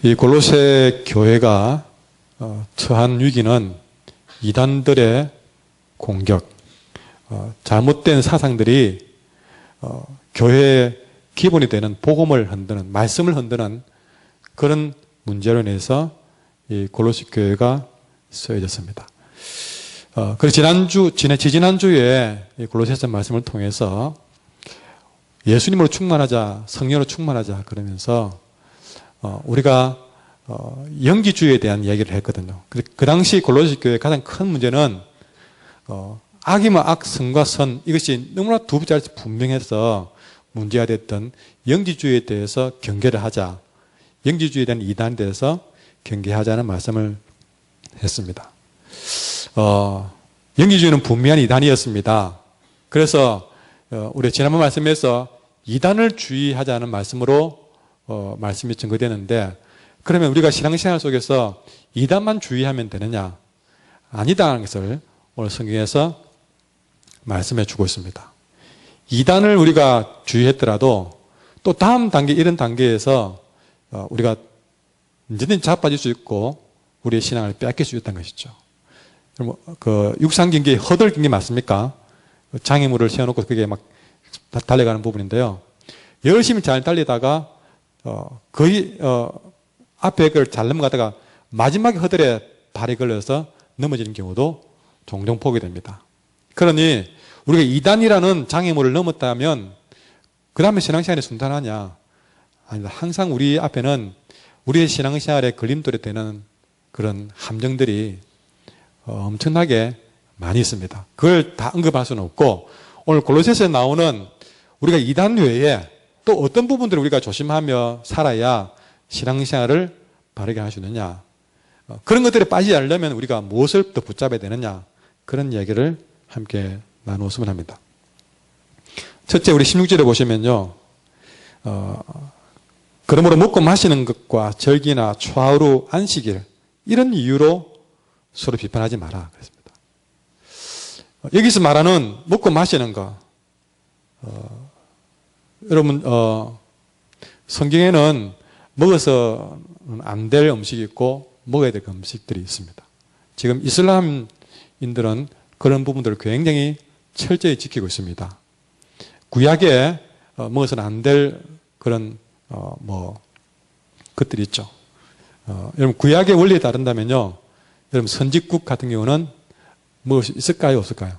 이 골로새 교회가 처한 위기는 이단들의 공격, 잘못된 사상들이 교회의 기본이 되는 복음을 흔드는, 말씀을 흔드는 그런 문제로 인해서 이 골로새 교회가 쓰여졌습니다. 그래서 지지난주에 이 골로새서 말씀을 통해서 예수님으로 충만하자, 성령으로 충만하자 그러면서 우리가 영지주의에 대한 얘기를 했거든요. 그 당시 골로새 교회의 가장 큰 문제는 악이면 악, 선과 선, 이것이 너무나 두 자릿수 분명해서 문제가 됐던 영지주의에 대해서 경계를 하자, 영지주의에 대한 이단에 대해서 경계하자는 말씀을 했습니다. 영지주의는 분명한 이단이었습니다. 그래서 우리 지난번 말씀에서 이단을 주의하자는 말씀으로 말씀이 증거되는데, 그러면 우리가 신앙생활 속에서 이단만 주의하면 되느냐? 아니다라는 것을 오늘 성경에서 말씀해 주고 있습니다. 이단을 우리가 주의했더라도 또 다음 단계, 이런 단계에서 우리가 언제든지 자빠질 수 있고 우리의 신앙을 빼앗길 수 있다는 것이죠. 그 육상 경기, 허들 경기 맞습니까? 장애물을 세워놓고 그게 막 달려가는 부분인데요. 열심히 잘 달리다가 거의 앞에 걸 잘 넘어가다가 마지막에 허들에 발이 걸려서 넘어지는 경우도 종종 보게 됩니다. 그러니 우리가 이단이라는 장애물을 넘었다면 그 다음에 신앙생활이 순탄하냐? 아니다. 항상 우리 앞에는 우리의 신앙생활에 걸림돌이 되는 그런 함정들이 엄청나게 많이 있습니다. 그걸 다 언급할 수는 없고, 오늘 골로새서에 나오는 우리가 이단 외에 또 어떤 부분들을 우리가 조심하며 살아야 신앙생활을 바르게 할 수 있느냐, 그런 것들에 빠지지 않으려면 우리가 무엇을 더 붙잡아야 되느냐, 그런 이야기를 함께 나누었으면 합니다. 첫째, 우리 16절에 보시면요, 그러므로 먹고 마시는 것과 절기나 초하루 안식일, 이런 이유로 서로 비판하지 마라 그랬습니다. 여기서 말하는 먹고 마시는 거, 여러분 성경에는 먹어서는 안 될 음식이 있고 먹어야 될 음식들이 있습니다. 지금 이슬람인들은 그런 부분들을 굉장히 철저히 지키고 있습니다. 구약에 먹어서는 안 될 그런 것들이 있죠. 여러분 구약의 원리에 따른다면요, 여러분 선지국 같은 경우는 먹을 수 있을까요, 없을까요?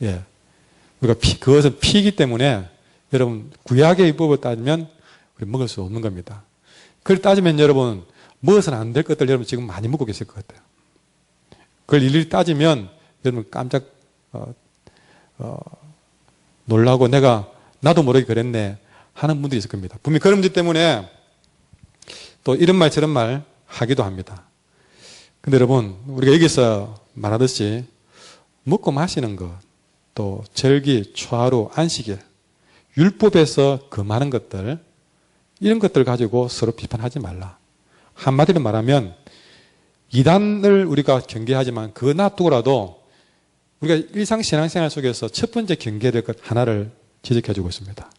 예, 우리가 그것은 피이기 때문에 여러분 구약의 율법을 따지면 우리 먹을 수 없는 겁니다. 그걸 따지면 여러분 먹어서는 안 될 것들 여러분 지금 많이 먹고 계실 것 같아요. 그걸 일일이 따지면 여러분 깜짝 놀라고 나도 모르게 그랬네 하는 분들이 있을 겁니다. 분명히 그런 문제 때문에 또 이런 말 저런 말 하기도 합니다. 근데 여러분 우리가 여기서 말하듯이 먹고 마시는 것, 또 절기, 초하루, 안식일, 율법에서 금하는 것들, 이런 것들 가지고 서로 비판하지 말라. 한마디로 말하면 이단을 우리가 경계하지만 그거 놔두고라도 우리가 일상 신앙생활 속에서 첫 번째 경계해야 될 것 하나를 지적해주고 있습니다.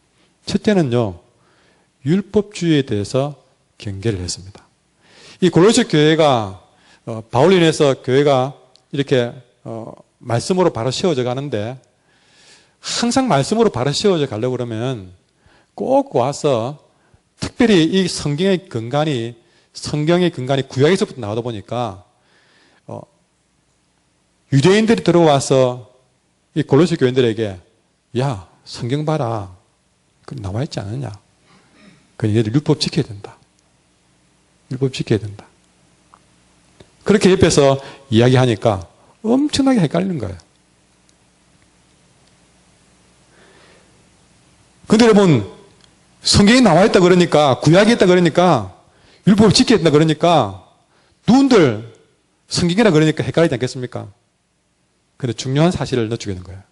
첫째는요, 율법주의에 대해서 경계를 했습니다. 이 골로새 교회가 바울로 인해서 교회가 이렇게 말씀으로 바로 세워져 가는데, 항상 말씀으로 바로 세워져 가려고 그러면 꼭 와서 특별히 이 성경의 근간이 구약에서부터 나오다 보니까 유대인들이 들어와서 이 골로새 교인들에게 야, 성경 봐라, 그 나와 있지 않느냐, 그 얘들 율법 지켜야 된다, 율법 지켜야 된다, 그렇게 옆에서 이야기하니까 엄청나게 헷갈리는 거예요. 근데 여러분 성경에 나와 있다 그러니까, 구약에 있다 그러니까, 율법을 지켜야 된다 그러니까 누군들 성경이라 그러니까 헷갈리지 않겠습니까? 근데 중요한 사실을 넣어주게 되는 거예요.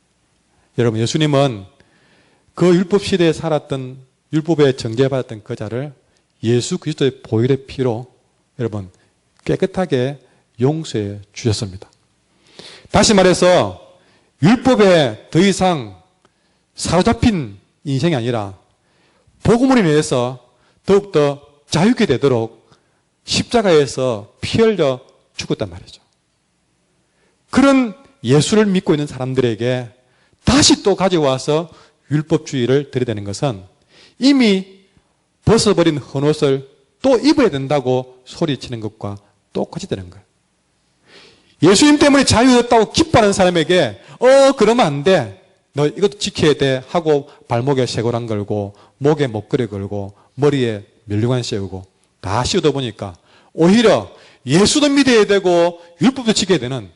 여러분 예수님은 그 율법 시대에 살았던, 율법에 정죄받았던 그 자를 예수 그리스도의 보혈의 피로 여러분 깨끗하게 용서해 주셨습니다. 다시 말해서 율법에 더 이상 사로잡힌 인생이 아니라 복음으로 인해서 더욱더 자유케 되도록 십자가에서 피 흘려 죽었단 말이죠. 그런 예수를 믿고 있는 사람들에게 다시 또 가져와서 율법주의를 들이대는 것은 이미 벗어버린 헌옷을 또 입어야 된다고 소리치는 것과 똑같이 되는 거예요. 예수님 때문에 자유였다고 기뻐하는 사람에게 그러면 안 돼. 너 이것도 지켜야 돼 하고 발목에 쇠고랑 걸고 목에 목걸이 걸고 머리에 면류관 씌우고 다 씌우다 보니까 오히려 예수도 믿어야 되고 율법도 지켜야 되는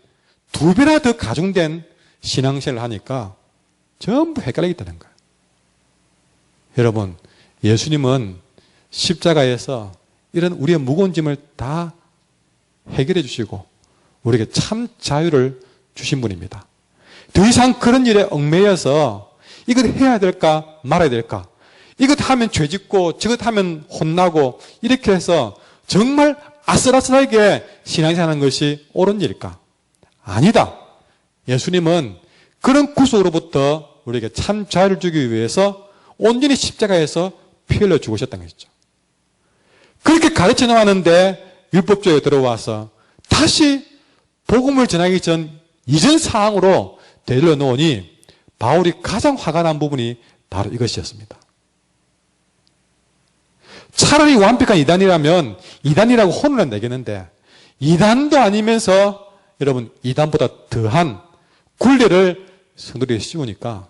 두 배나 더 가중된 신앙생활을 하니까 전부 헷갈리게 되는 거예요. 여러분, 예수님은 십자가에서 이런 우리의 무거운 짐을 다 해결해 주시고 우리에게 참 자유를 주신 분입니다. 더 이상 그런 일에 얽매여서 이것 해야 될까 말아야 될까, 이것 하면 죄짓고 저것 하면 혼나고 이렇게 해서 정말 아슬아슬하게 신앙생활하는 것이 옳은 일일까? 아니다. 예수님은 그런 구속으로부터 우리에게 참 자유를 주기 위해서 온전히 십자가에서 피 흘려 죽으셨다는 것이죠. 그렇게 가르쳐 나왔는데 율법주의에 들어와서 다시 복음을 전하기 전 이전 사항으로 되돌려 놓으니 바울이 가장 화가 난 부분이 바로 이것이었습니다. 차라리 완벽한 이단이라면 이단이라고 혼을 내겠는데 이단도 아니면서 여러분 이단보다 더한 굴레를 성도들에게 씌우니까,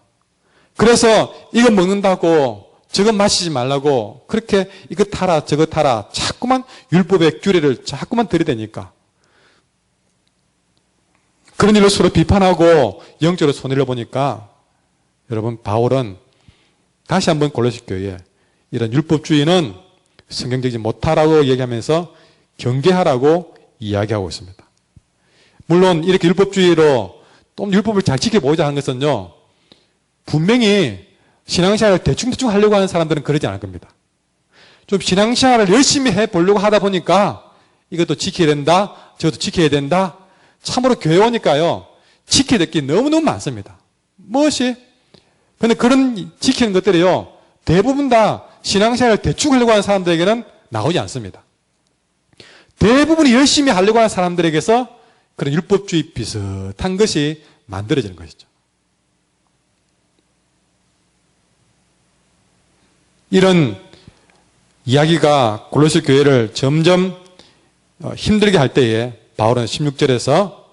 그래서 이거 먹는다고 저거 마시지 말라고 그렇게 이거 타라 저거 타라 자꾸만 율법의 규례를 자꾸만 들이대니까 그런 일로 서로 비판하고 영적으로 손해를 보니까 여러분 바울은 다시 한번 골로새 교회에 이런 율법주의는 성경적이지 못하라고 얘기하면서 경계하라고 이야기하고 있습니다. 물론 이렇게 율법주의로 또 율법을 잘 지켜보자 하는 것은요, 분명히 신앙생활을 대충대충 하려고 하는 사람들은 그러지 않을 겁니다. 좀 신앙생활을 열심히 해보려고 하다 보니까 이것도 지켜야 된다 저것도 지켜야 된다, 참으로 교회 오니까요 지켜야 될 게 너무너무 많습니다. 무엇이? 근데 그런 지키는 것들이요 대부분 다 신앙생활을 대충 하려고 하는 사람들에게는 나오지 않습니다. 대부분이 열심히 하려고 하는 사람들에게서 그런 율법주의 비슷한 것이 만들어지는 것이죠. 이런 이야기가 골로새 교회를 점점 힘들게 할 때에 바울은 16절에서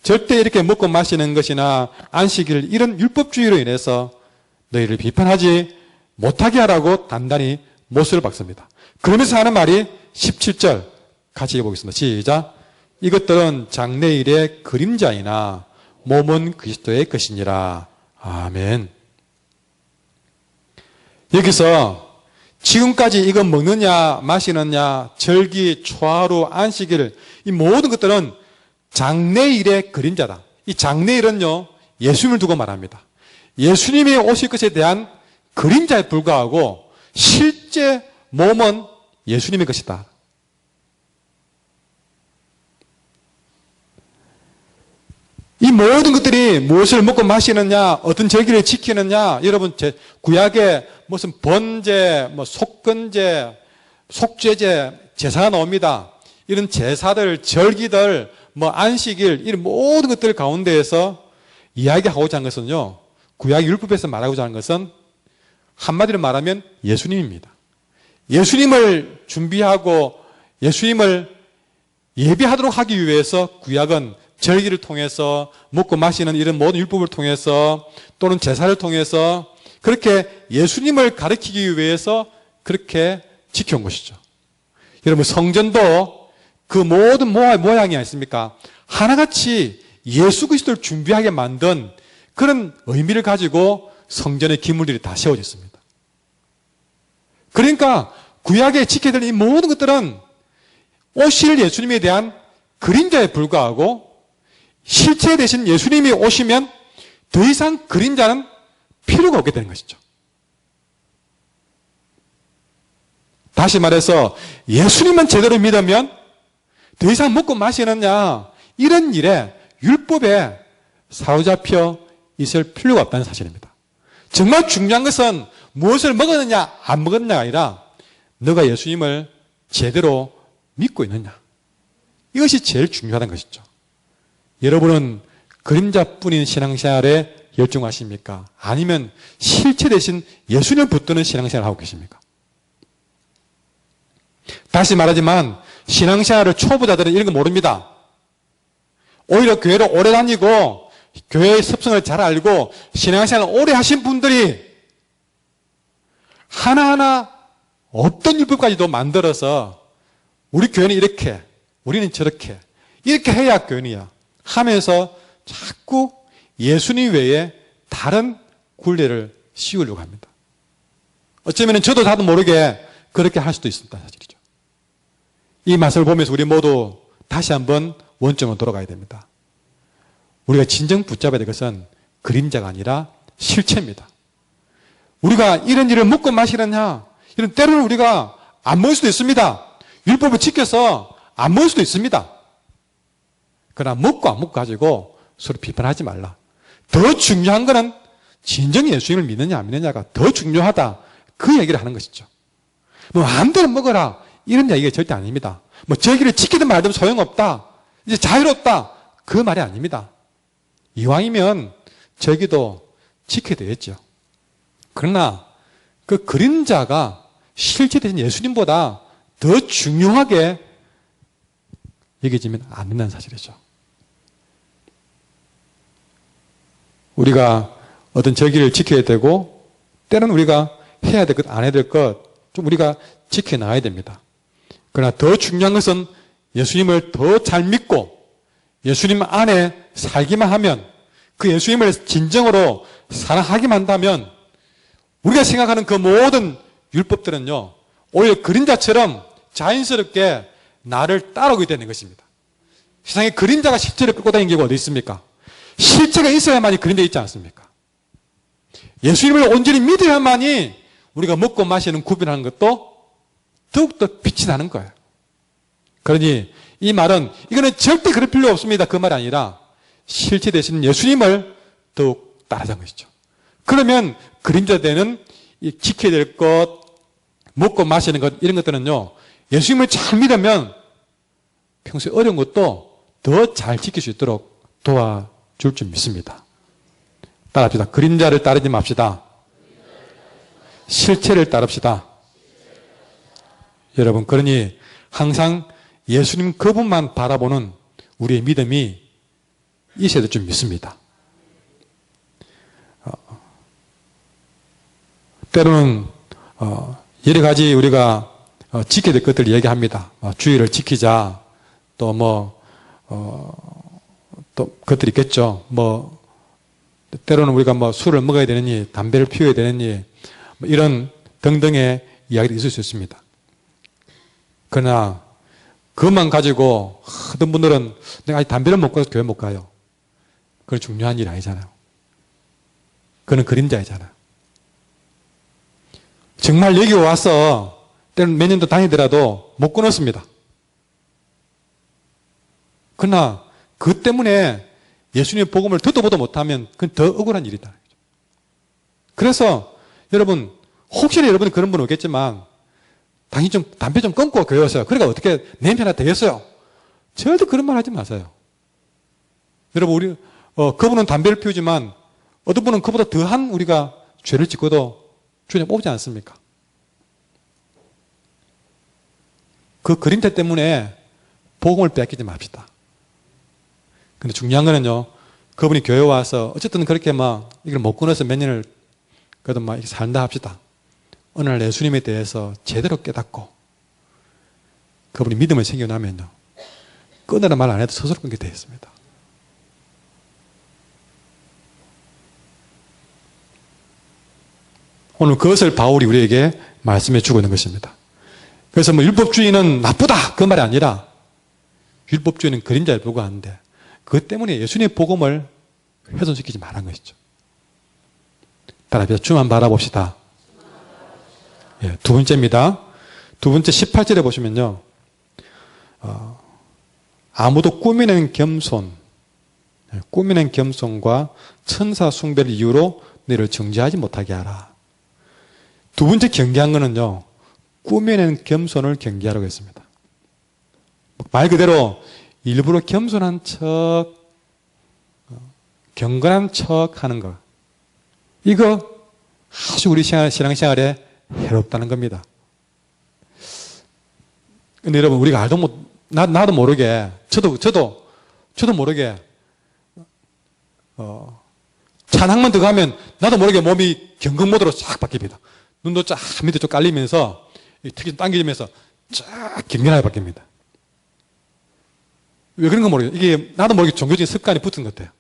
절대 이렇게 먹고 마시는 것이나 안식일 이런 율법주의로 인해서 너희를 비판하지 못하게 하라고 단단히 못을 박습니다. 그러면서 하는 말이 17절 같이 읽어보겠습니다. 시작. 이것들은 장래일의 그림자이나 몸은 그리스도의 것이니라. 아멘. 여기서 지금까지 이거 먹느냐 마시느냐 절기, 초하루, 안식일 이 모든 것들은 장래일의 그림자다. 이 장래일은요 예수님을 두고 말합니다. 예수님이 오실 것에 대한 그림자에 불과하고 실제 몸은 예수님의 것이다. 이 모든 것들이 무엇을 먹고 마시느냐, 어떤 절기를 지키느냐, 여러분 구약에 무슨 번제, 속건제, 속죄제, 제사가 나옵니다. 이런 제사들, 절기들, 안식일 이런 모든 것들 가운데에서 이야기하고자 하는 것은요, 구약 율법에서 말하고자 하는 것은 한마디로 말하면 예수님입니다. 예수님을 준비하고 예수님을 예배하도록 하기 위해서 구약은 절기를 통해서 먹고 마시는 이런 모든 율법을 통해서 또는 제사를 통해서 그렇게 예수님을 가리키기 위해서 그렇게 지켜온 것이죠. 여러분 성전도 그 모든 모양이 아니십니까? 하나같이 예수 그리스도를 준비하게 만든 그런 의미를 가지고 성전의 기물들이 다 세워졌습니다. 그러니까 구약에 지켜야 될 이 모든 것들은 오실 예수님에 대한 그림자에 불과하고 실체 대신 예수님이 오시면 더 이상 그림자는 필요가 없게 되는 것이죠. 다시 말해서 예수님만 제대로 믿으면 더 이상 먹고 마시느냐 이런 일에 율법에 사로잡혀 있을 필요가 없다는 사실입니다. 정말 중요한 것은 무엇을 먹었느냐 안 먹었느냐가 아니라 너가 예수님을 제대로 믿고 있느냐. 이것이 제일 중요하다는 것이죠. 여러분은 그림자뿐인 신앙생활에 열중하십니까? 아니면 실체 대신 예수님을 붙드는 신앙생활을 하고 계십니까? 다시 말하지만 신앙생활을 초보자들은 이런 거 모릅니다. 오히려 교회를 오래 다니고 교회의 습성을 잘 알고 신앙생활을 오래 하신 분들이 하나하나 어떤 율법까지도 만들어서 우리 교회는 이렇게, 우리는 저렇게, 이렇게 해야 교회이야 하면서 자꾸 예수님 외에 다른 굴레를 씌우려고 합니다. 어쩌면 저도 나도 모르게 그렇게 할 수도 있습니다. 사실이죠. 이 말씀을 보면서 우리 모두 다시 한번 원점으로 돌아가야 됩니다. 우리가 진정 붙잡아야 될 것은 그림자가 아니라 실체입니다. 우리가 이런 일을 먹고 마시느냐, 이런 때로는 우리가 안 먹을 수도 있습니다. 율법을 지켜서 안 먹을 수도 있습니다. 그러나 먹고 안 먹고 가지고 서로 비판하지 말라. 더 중요한 것은 진정 예수님을 믿느냐 안 믿느냐가 더 중요하다. 그 얘기를 하는 것이죠. 뭐 마음대로 먹어라 이런 얘기가 절대 아닙니다. 뭐 저기를 지키든 말든 소용없다. 이제 자유롭다. 그 말이 아닙니다. 이왕이면 저기도 지켜야 되겠죠. 그러나 그 그림자가 실제 대신 예수님보다 더 중요하게 여겨지면 안 된다는 사실이죠. 우리가 어떤 저기를 지켜야 되고 때로는 우리가 해야 될 것, 안 해야 될 것 좀 우리가 지켜놔야 됩니다. 그러나 더 중요한 것은 예수님을 더 잘 믿고 예수님 안에 살기만 하면 그 예수님을 진정으로 사랑하기만 한다면 우리가 생각하는 그 모든 율법들은요 오히려 그림자처럼 자연스럽게 나를 따라오게 되는 것입니다. 세상에 그림자가 실제로 끌고 다니는 경우가 어디 있습니까? 실체가 있어야만이 그림자 있지 않습니까? 예수님을 온전히 믿어야만이 우리가 먹고 마시는 구별하는 것도 더욱더 빛이 나는 거예요. 그러니 이 말은 이거는 절대 그럴 필요 없습니다. 그 말이 아니라 실체 되시는 예수님을 더욱 따라가는 것이죠. 그러면 그림자 되는 지켜야 될 것, 먹고 마시는 것 이런 것들은요 예수님을 잘 믿으면 평소에 어려운 것도 더 잘 지킬 수 있도록 도와줄 줄 믿습니다. 따라합시다. 그림자를 따르지 맙시다. 실체를 따릅시다. 여러분, 그러니 항상 예수님 그분만 바라보는 우리의 믿음이 있어야 될 줄 믿습니다. 때로는 여러 가지 우리가 지켜야 될 것들을 얘기합니다. 주의를 지키자. 또 또 것들이 있겠죠. 때로는 우리가 술을 먹어야 되느니, 담배를 피워야 되느니, 이런 등등의 이야기도 있을 수 있습니다. 그러나, 그것만 가지고, 어떤 분들은 내가 담배를 먹고 교회 못 가요. 그건 중요한 일이 아니잖아요. 그건 그림자이잖아요. 정말 여기 와서, 때는 몇 년도 다니더라도 못 끊었습니다. 그러나, 그 때문에 예수님의 복음을 듣도 보도 못하면 그건 더 억울한 일이다. 그래서 여러분 혹시나 여러분이 그런 분 오겠지만 당연히 좀 담배 좀 끊고 교회 오세요. 그러니까 어떻게 냄새나 되겠어요? 절대 그런 말 하지 마세요. 여러분 우리 그분은 담배를 피우지만 어떤 분은 그보다 더한 우리가 죄를 짓고도 주님 뽑지 않습니까? 그 그림자 때문에 복음을 빼앗기지 맙시다. 근데 중요한 거는요, 그분이 교회 와서 어쨌든 그렇게 이걸 못 끊어서 몇 년을 그래도 이렇게 산다 합시다. 어느 날 예수님에 대해서 제대로 깨닫고 그분이 믿음을 생겨나면요, 끊으라 말 안 해도 스스로 끊게 되어 있습니다. 오늘 그것을 바울이 우리에게 말씀해 주고 있는 것입니다. 그래서 율법주의는 나쁘다 그 말이 아니라 율법주의는 그림자에 불과한데 그것 때문에 예수님의 복음을 훼손시키지 말한 것이죠. 따라합시다. 주만 바라봅시다. 예, 두 번째입니다. 두 번째 18절에 보시면요. 아무도 꾸미는 겸손, 꾸미는 겸손과 천사 숭배를 이유로 너를 정죄하지 못하게 하라. 두 번째 경계한 거는요. 꾸며낸 겸손을 경계하라고 했습니다. 말 그대로 일부러 겸손한 척, 경건한 척 하는 것. 이거 아주 우리 신앙생활에 해롭다는 겁니다. 근데 여러분, 우리가 나도 모르게, 저도 모르게, 찬양만 들어가면 나도 모르게 몸이 경건 모드로 쫙 바뀝니다. 눈도 쫙 밑에 좀 깔리면서, 특히 당겨지면서 쫙 경건하게 바뀝니다. 왜 그런 건 모르겠어요. 이게 나도 모르게 종교적인 습관이 붙은 것 같아요.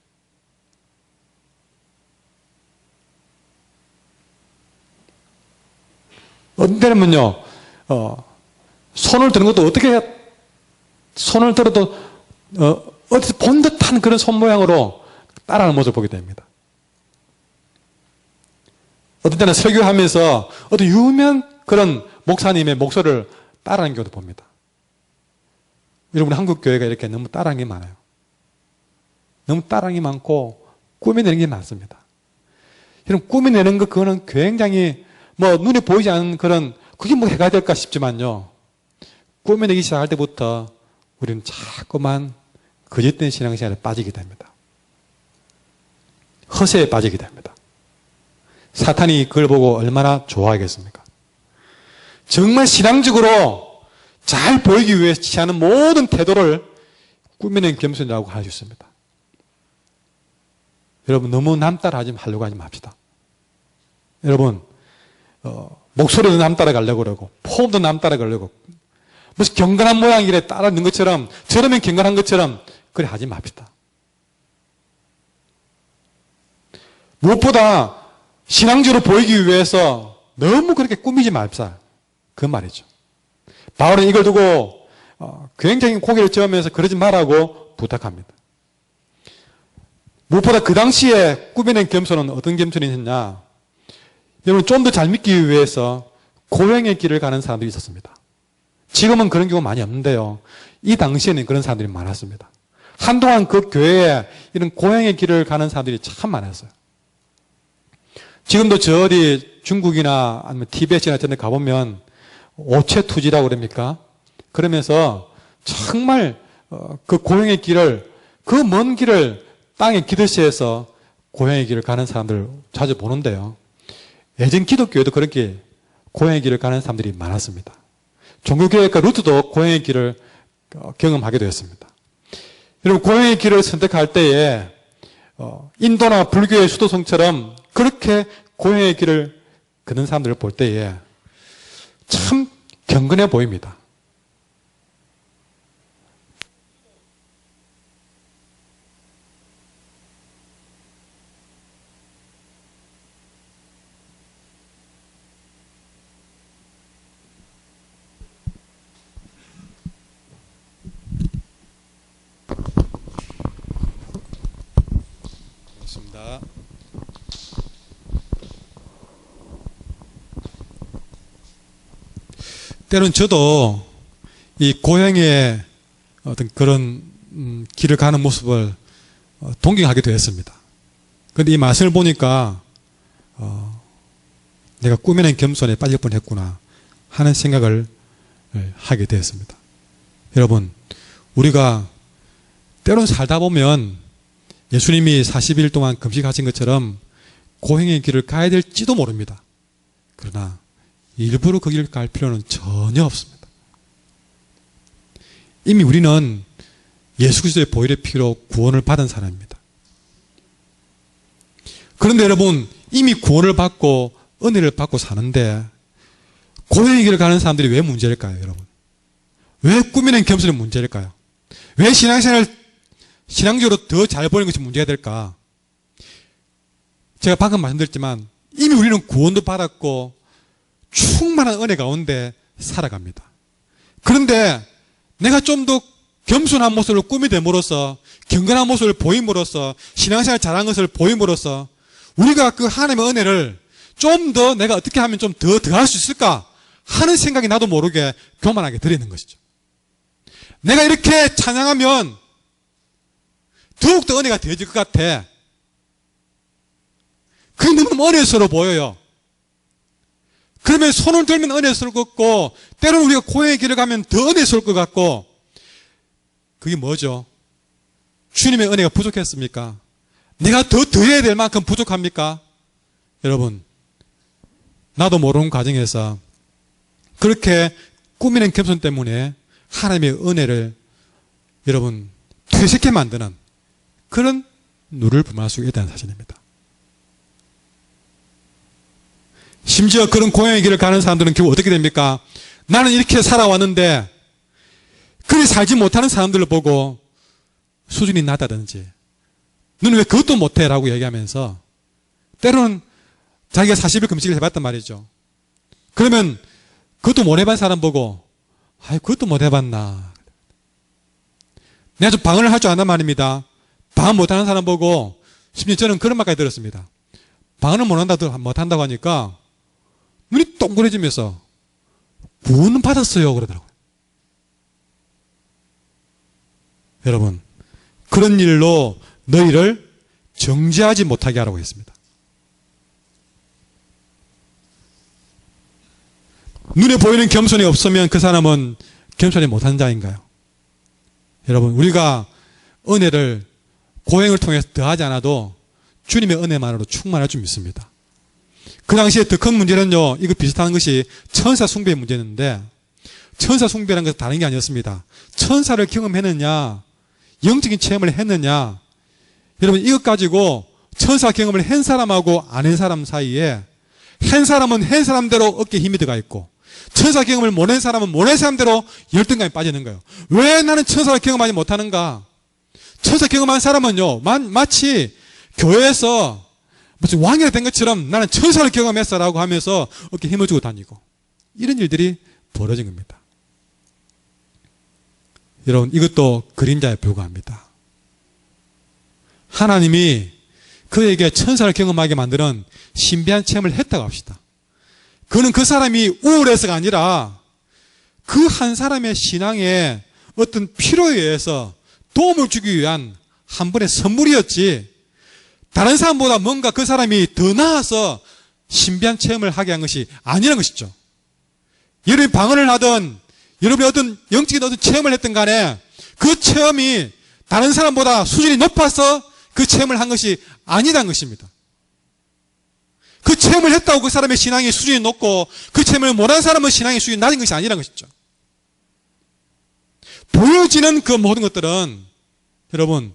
어떤 때는요, 손을 드는 것도 어떻게 해야, 손을 들어도, 어디서 본 듯한 그런 손 모양으로 따라하는 모습을 보게 됩니다. 어떤 때는 설교하면서 어떤 유명한 그런 목사님의 목소리를 따라하는 경우도 봅니다. 여러분, 한국 교회가 이렇게 너무 따라하는 게 많아요. 너무 따라하는 게 많고, 꾸며내는 게 많습니다. 여러분, 꾸며내는 것, 그거는 굉장히 눈에 보이지 않는 그런, 그게 해가 될까 싶지만요. 꾸며내기 시작할 때부터 우리는 자꾸만 거짓된 신앙생활에 빠지게 됩니다. 허세에 빠지게 됩니다. 사탄이 그걸 보고 얼마나 좋아하겠습니까? 정말 신앙적으로 잘 보이기 위해서 취하는 모든 태도를 꾸며낸 겸손이라고 할 수 있습니다. 여러분, 너무 남 따라하려고 하지 맙시다. 여러분, 목소리도 남 따라가려고 그러고, 폼도 남 따라가려고, 무슨 경건한 모양이래 따라하는 것처럼, 저러면 경건한 것처럼, 그래 하지 맙시다. 무엇보다 신앙적으로 보이기 위해서 너무 그렇게 꾸미지 맙시다. 그 말이죠. 바울은 이걸 두고 굉장히 고개를 저으면서 그러지 말라고 부탁합니다. 무엇보다 그 당시에 꾸며낸 겸손은 어떤 겸손이었냐? 여러분, 좀 더 잘 믿기 위해서 고행의 길을 가는 사람들이 있었습니다. 지금은 그런 경우 많이 없는데요. 이 당시에는 그런 사람들이 많았습니다. 한동안 그 교회에 이런 고행의 길을 가는 사람들이 참 많았어요. 지금도 저 어디 중국이나 아니면 티베트나 저런 데 가보면 오체투지라고 그럽니까? 그러면서 정말 그 고행의 길을, 그 먼 길을 땅의 기도시에서 고행의 길을 가는 사람들 자주 보는데요. 예전 기독교에도 그렇게 고행의 길을 가는 사람들이 많았습니다. 종교교회가 루트도 고행의 길을 경험하게 되었습니다. 여러분, 고행의 길을 선택할 때에 인도나 불교의 수도성처럼 그렇게 고행의 길을 걷는 사람들을 볼 때에 참 경건해 보입니다. 그렇습니다. 때로는 저도 이 고행의 어떤 그런 길을 가는 모습을 동경하게 되었습니다. 그런데 이 말씀을 보니까 내가 꾸며낸 겸손에 빠질 뻔했구나 하는 생각을 하게 되었습니다. 여러분, 우리가 때로는 살다 보면 예수님이 40일 동안 금식하신 것처럼 고행의 길을 가야 될지도 모릅니다. 그러나 일부러 그 길을 갈 필요는 전혀 없습니다. 이미 우리는 예수 그리스도의 보혈의 피로 구원을 받은 사람입니다. 그런데 여러분, 이미 구원을 받고 은혜를 받고 사는데 고행의 길을 가는 사람들이 왜 문제일까요, 여러분? 왜 꾸미는 겸손이 문제일까요? 왜 신앙적으로 더 잘 보이는 것이 문제가 될까? 제가 방금 말씀드렸지만 이미 우리는 구원도 받았고 충만한 은혜 가운데 살아갑니다. 그런데 내가 좀 더 겸손한 모습을 꾸미됨으로써, 경건한 모습을 보임으로써, 신앙생활 잘한 것을 보임으로써 우리가 그 하나님의 은혜를 좀 더 내가 어떻게 하면 좀 더 할 수 있을까 하는 생각이 나도 모르게 교만하게 들이는 것이죠. 내가 이렇게 찬양하면 더욱더 은혜가 되어질 것 같아. 그게 너무 어려서로 보여요. 그러면 손을 들면 은혜스러울 것 같고, 때로는 우리가 고행의 길을 가면 더 은혜스러울 것 같고, 그게 뭐죠? 주님의 은혜가 부족했습니까? 내가 더 드려야 될 만큼 부족합니까? 여러분, 나도 모르는 과정에서 그렇게 꾸미는 겸손 때문에 하나님의 은혜를 여러분 퇴색해 만드는 그런 누를 범할 수 있다는 사실입니다. 심지어 그런 고행의 길을 가는 사람들은 결국 어떻게 됩니까? 나는 이렇게 살아왔는데 그리 살지 못하는 사람들을 보고 수준이 낮다든지 너는 왜 그것도 못해? 라고 얘기하면서 때로는 자기가 40일 금식을 해봤단 말이죠. 그러면 그것도 못 해본 사람 보고 아이 그것도 못 해봤나. 내가 좀 방언을 할 줄 안단 말입니다. 방언 못하는 사람 보고 심지어 저는 그런 말까지 들었습니다. 방언을 못한다고 하니까 눈이 동그래지면서 구원은 받았어요 그러더라고요. 여러분, 그런 일로 너희를 정죄하지 못하게 하라고 했습니다. 눈에 보이는 겸손이 없으면 그 사람은 겸손이 못한 자인가요? 여러분, 우리가 은혜를 고행을 통해서 더하지 않아도 주님의 은혜만으로 충만할 줄 믿습니다. 그 당시에 더 큰 문제는요, 이거 비슷한 것이 천사 숭배의 문제였는데, 천사 숭배라는 것은 다른 게 아니었습니다. 천사를 경험했느냐, 영적인 체험을 했느냐, 여러분 이것 가지고 천사 경험을 한 사람하고 안 한 사람 사이에 한 사람은 한 사람대로 어깨에 힘이 들어가 있고 천사 경험을 못 한 사람은 못 한 사람대로 열등감이 빠지는 거예요. 왜 나는 천사를 경험하지 못하는가? 천사 경험한 사람은요, 마치 교회에서 무슨 왕이라 된 것처럼 나는 천사를 경험했어 라고 하면서 어깨에 힘을 주고 다니고 이런 일들이 벌어진 겁니다. 여러분, 이것도 그림자에 불과합니다. 하나님이 그에게 천사를 경험하게 만드는 신비한 체험을 했다고 합시다. 그는 그 사람이 우울해서가 아니라 그 한 사람의 신앙에 어떤 필요에 의해서 도움을 주기 위한 한 번의 선물이었지, 다른 사람보다 뭔가 그 사람이 더 나아서 신비한 체험을 하게 한 것이 아니라는 것이죠. 여러분이 방언을 하든 여러분이 어떤 영적인 어떤 체험을 했든 간에 그 체험이 다른 사람보다 수준이 높아서 그 체험을 한 것이 아니라는 것입니다. 그 체험을 했다고 그 사람의 신앙의 수준이 높고 그 체험을 못한 사람은 신앙의 수준이 낮은 것이 아니라는 것이죠. 보여지는 그 모든 것들은 여러분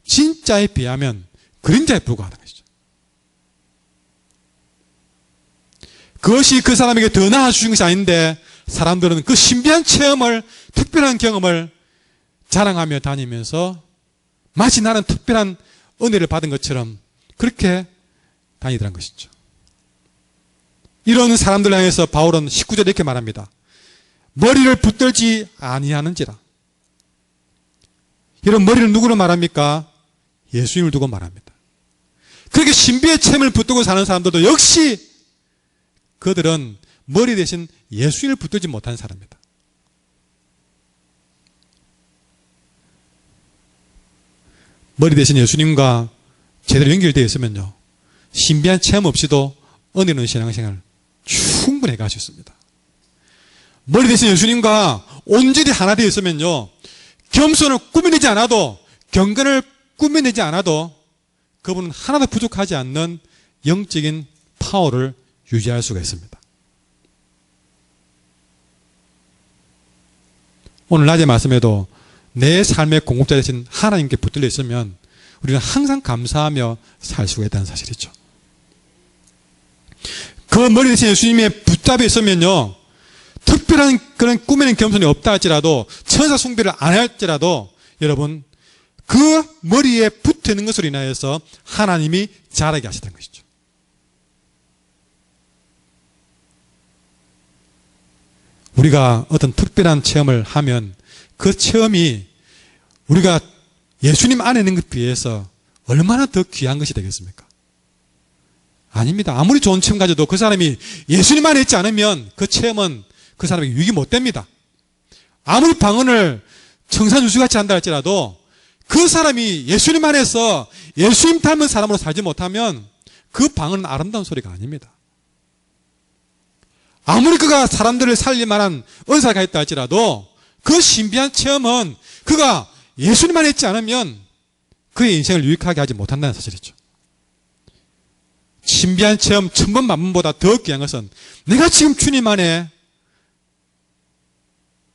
진짜에 비하면 그림자에 불과하다는 것이죠. 그것이 그 사람에게 더 나아주신 것이 아닌데 사람들은 그 신비한 체험을, 특별한 경험을 자랑하며 다니면서 마치 나는 특별한 은혜를 받은 것처럼 그렇게 다니더란 것이죠. 이런 사람들 향해서 바울은 19절에 이렇게 말합니다. 머리를 붙들지 아니하는지라. 이런 머리를 누구로 말합니까? 예수님을 두고 말합니다. 그렇게 신비의 체험을 붙들고 사는 사람들도 역시 그들은 머리 대신 예수님을 붙들지 못한 사람입니다. 머리 대신 예수님과 제대로 연결되어 있으면요, 신비한 체험 없이도 은혜로운 신앙생활을 충분히 갈 수 있습니다. 머리 대신 예수님과 온전히 하나 되어 있으면요, 겸손을 꾸며내지 않아도, 경건을 꾸며내지 않아도 그분은 하나도 부족하지 않는 영적인 파워를 유지할 수가 있습니다. 오늘 낮에 말씀에도 내 삶의 공급자 되신 하나님께 붙들려 있으면 우리는 항상 감사하며 살 수가 있다는 사실이죠. 그 머리 대신 예수님의 붙잡혀 있으면요, 특별한 그런 꾸미는 겸손이 없다 할지라도, 천사 숭배를 안 할지라도 여러분 그 머리에 붙어 있는 것으로 인하여서 하나님이 자라게 하시다는 것이죠. 우리가 어떤 특별한 체험을 하면 그 체험이 우리가 예수님 안에 있는 것에 비해서 얼마나 더 귀한 것이 되겠습니까? 아닙니다. 아무리 좋은 체험 가져도 그 사람이 예수님 안에 있지 않으면 그 체험은 그 사람에게 유익이 못 됩니다. 아무리 방언을 청산유수같이 한다 할지라도 그 사람이 예수님 안에서 예수님 닮은 사람으로 살지 못하면 그 방언은 아름다운 소리가 아닙니다. 아무리 그가 사람들을 살릴 만한 은사가 있다 할지라도 그 신비한 체험은 그가 예수님만 했지 않으면 그의 인생을 유익하게 하지 못한다는 사실이죠. 신비한 체험 1000번 만번보다 더 귀한 것은 내가 지금 주님 안에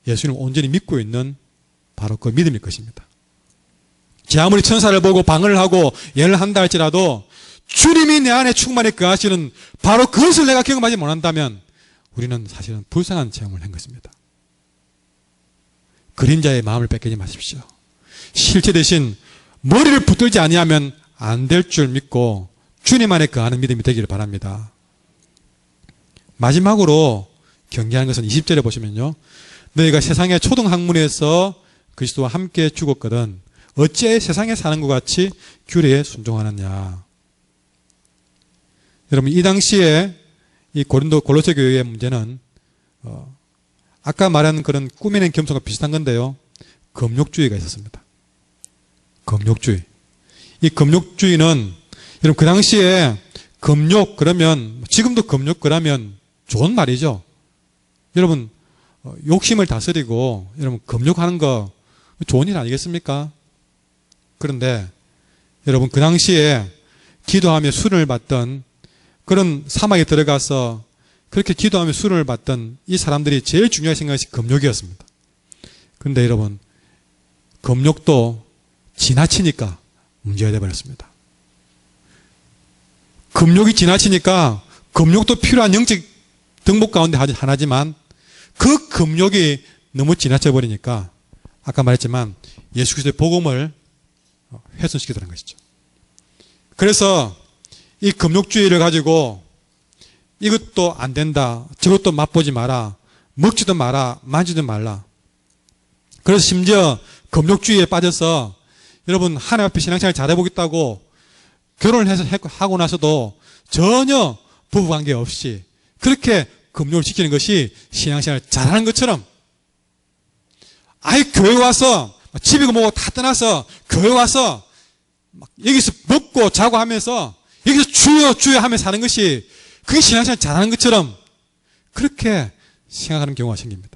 예수님을 온전히 믿고 있는 바로 그 믿음일 것입니다. 제 아무리 천사를 보고 방언을 하고 예를 한다 할지라도 주님이 내 안에 충만히 거하시는 바로 그것을 내가 경험하지 못한다면 우리는 사실은 불쌍한 체험을 한 것입니다. 그림자의 마음을 뺏기지 마십시오. 실체 대신 머리를 붙들지 아니하면 안 될 줄 믿고 주님 안에 거하는 믿음이 되기를 바랍니다. 마지막으로 경계하는 것은 20절에 보시면요. 너희가 세상의 초등학문에서 그리스도와 함께 죽었거든 어찌 세상에 사는 것 같이 규례에 순종하느냐. 여러분 이 당시에 이 골로새 교회의 문제는 아까 말한 그런 꾸미는 겸손과 비슷한 건데요. 금욕주의가 있었습니다. 금욕주의. 이 금욕주의는 여러분 그 당시에 금욕 그러면 지금도 금욕 그러면 좋은 말이죠. 여러분 욕심을 다스리고 여러분 금욕하는 거 좋은 일 아니겠습니까? 그런데 여러분 그 당시에 기도하며 술을 받던 그런 사막에 들어가서 그렇게 기도하며 술을 받던 이 사람들이 제일 중요하게 생각한 것이 금욕이었습니다. 그런데 여러분 금욕도 지나치니까 문제가 되어버렸습니다. 금욕이 지나치니까 금욕도 필요한 영적 덕목 가운데 하나지만 그 금욕이 너무 지나쳐 버리니까 아까 말했지만 예수 그리스도의 복음을 훼손시키더라는 것이죠. 그래서 이 금욕주의를 가지고 이것도 안 된다, 저것도 맛보지 마라, 먹지도 마라, 만지도 말라. 그래서 심지어 금욕주의에 빠져서 여러분 하나님 앞에 신앙생활 잘해보겠다고 결혼을 해서 하고 나서도 전혀 부부관계 없이 그렇게 금욕을 지키는 것이 신앙생활 잘하는 것처럼 아예 교회 와서 집이고 뭐고 다 떠나서 교회 와서 막 여기서 먹고 자고 하면서 여기서 주여 주여 하면서 사는 것이 그게 신앙생활 잘하는 것처럼 그렇게 생각하는 경우가 생깁니다.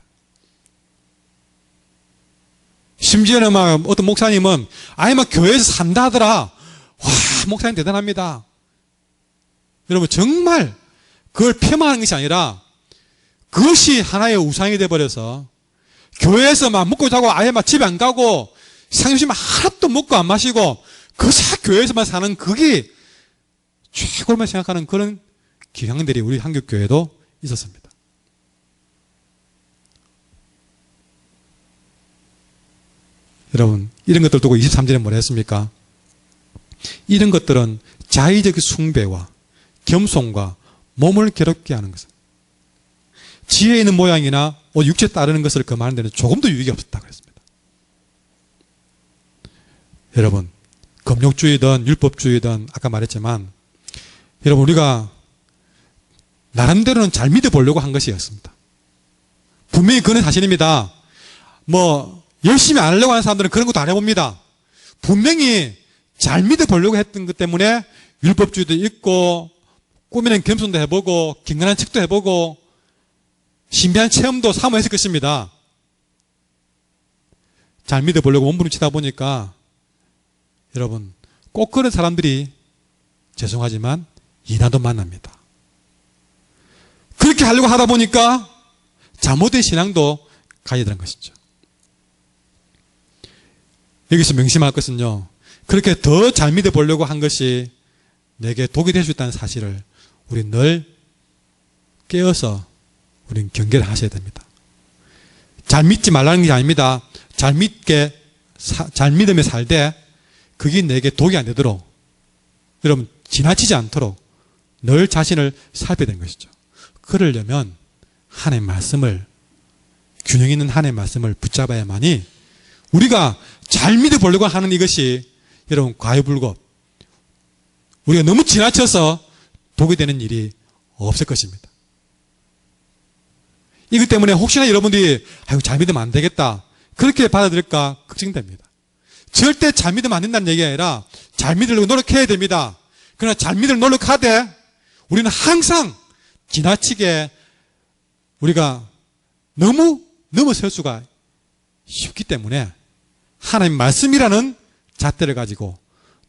심지어는 막 어떤 목사님은 아예 막 교회에서 산다 하더라. 와, 목사님 대단합니다. 여러분 정말 그걸 폄하하는 것이 아니라 그것이 하나의 우상이 되어버려서 교회에서 막 먹고 자고 아예 막 집에 안 가고 상심만 하나도 먹고 안 마시고 그사 교회에서만 사는 그게 최고로만 생각하는 그런 기형들이 우리 한국교회도 있었습니다. 여러분 이런 것들 두고 23절에 뭐라 했습니까? 이런 것들은 자의적 숭배와 겸손과 몸을 괴롭게 하는 것은 지혜 있는 모양이나 육체에 따르는 것을 금하는 데는 조금도 유익이 없었다고 했습니다. 여러분 금욕주의든 율법주의든 아까 말했지만 여러분 우리가 나름대로는 잘 믿어보려고 한 것이었습니다. 분명히 그건 사실입니다. 뭐 열심히 안 하려고 하는 사람들은 그런 것도 안 해봅니다. 분명히 잘 믿어보려고 했던 것 때문에 율법주의도 있고 꾸미는 겸손도 해보고 경건한 책도 해보고 신비한 체험도 사모했을 것입니다. 잘 믿어보려고 몸부림치다 보니까 여러분 꼭 그런 사람들이 죄송하지만 이단도 만납니다. 그렇게 하려고 하다 보니까 잘못된 신앙도 가게 되는 것이죠. 여기서 명심할 것은요. 그렇게 더 잘 믿어보려고 한 것이 내게 독이 될 수 있다는 사실을 우리 늘 깨어서 우리는 경계를 하셔야 됩니다. 잘 믿지 말라는 게 아닙니다. 잘 믿으며 살되 그게 내게 독이 안 되도록 여러분 지나치지 않도록 늘 자신을 살펴야 되는 것이죠. 그러려면 하나님의 말씀을 균형 있는 하나님의 말씀을 붙잡아야만이 우리가 잘 믿어보려고 하는 이것이 여러분 과유불급 우리가 너무 지나쳐서 독이 되는 일이 없을 것입니다. 이것 때문에 혹시나 여러분들이 아이고 잘 믿으면 안 되겠다 그렇게 받아들일까 걱정됩니다. 절대 잘 믿으면 안 된다는 얘기가 아니라 잘 믿으려고 노력해야 됩니다. 그러나 잘 믿으려고 노력하되 우리는 항상 지나치게 우리가 너무 넘어설 수가 쉽기 때문에 하나님 말씀이라는 잣대를 가지고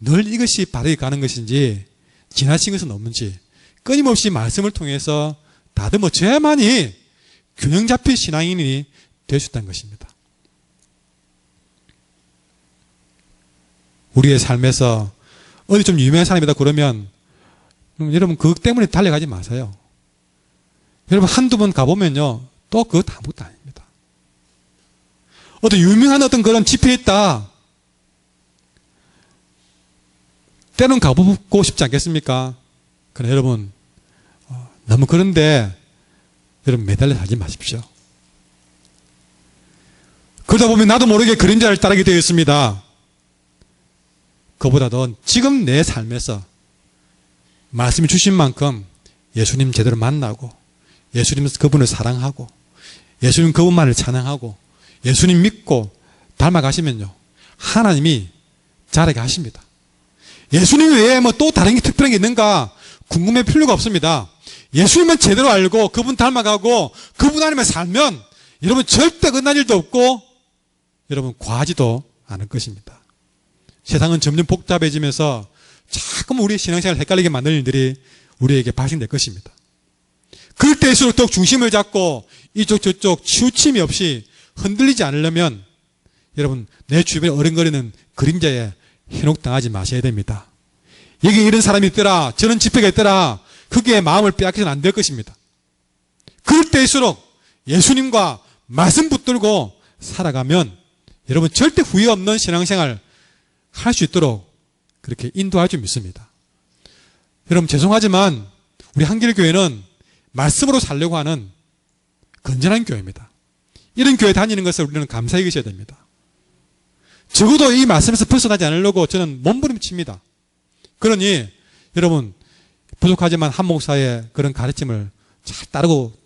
늘 이것이 바르게 가는 것인지 지나친 것은 없는지 끊임없이 말씀을 통해서 다듬어져야만이 균형 잡힌 신앙인이 될 수 있다는 것입니다. 우리의 삶에서 어디 좀 유명한 사람이다 그러면 여러분 그것 때문에 달려가지 마세요. 여러분 한두 번 가보면요 또 그것 아무것도 아닙니다. 어떤 유명한 어떤 그런 집회에 있다 때는 가보고 싶지 않겠습니까? 그러나 여러분 너무 그런데 여러분 매달려 살지 마십시오. 그러다 보면 나도 모르게 그림자를 따르게 되어 있습니다. 그보다도 지금 내 삶에서 말씀이 주신 만큼 예수님 제대로 만나고 예수님 그분을 사랑하고 예수님 그분만을 찬양하고 예수님 믿고 닮아가시면요 하나님이 잘하게 하십니다. 예수님 외에 뭐 또 다른 게 특별한 게 있는가 궁금해 필요가 없습니다. 예수님만 제대로 알고 그분 닮아가고 그분 안에만 살면 여러분 절대 끝난 일도 없고 여러분 과하지도 않을 것입니다. 세상은 점점 복잡해지면서 자꾸 우리의 신앙생활을 헷갈리게 만드는 일들이 우리에게 발생될 것입니다. 그럴 때일수록 더욱 중심을 잡고 이쪽 저쪽 치우침이 없이 흔들리지 않으려면 여러분 내 주변에 어른거리는 그림자에 현혹당하지 마셔야 됩니다. 여기 이런 사람이 있더라 저런 집회가 있더라 그게 마음을 빼앗겨서는 안 될 것입니다. 그럴 때일수록 예수님과 말씀 붙들고 살아가면 여러분 절대 후회 없는 신앙생활 할 수 있도록 그렇게 인도할 줄 믿습니다. 여러분 죄송하지만 우리 한길교회는 말씀으로 살려고 하는 건전한 교회입니다. 이런 교회 다니는 것을 우리는 감사히 여기셔야 됩니다. 적어도 이 말씀에서 벗어나지 않으려고 저는 몸부림칩니다. 그러니 여러분 부족하지만 한 목사의 그런 가르침을 잘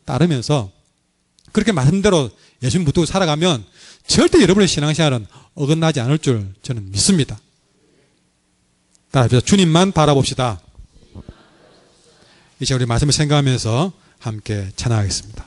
따르면서 그렇게 말씀대로 예수님 붙들고 살아가면 절대 여러분의 신앙생활은 어긋나지 않을 줄 저는 믿습니다. 따라서 주님만 바라봅시다. 이제 우리 말씀을 생각하면서 함께 찬양하겠습니다.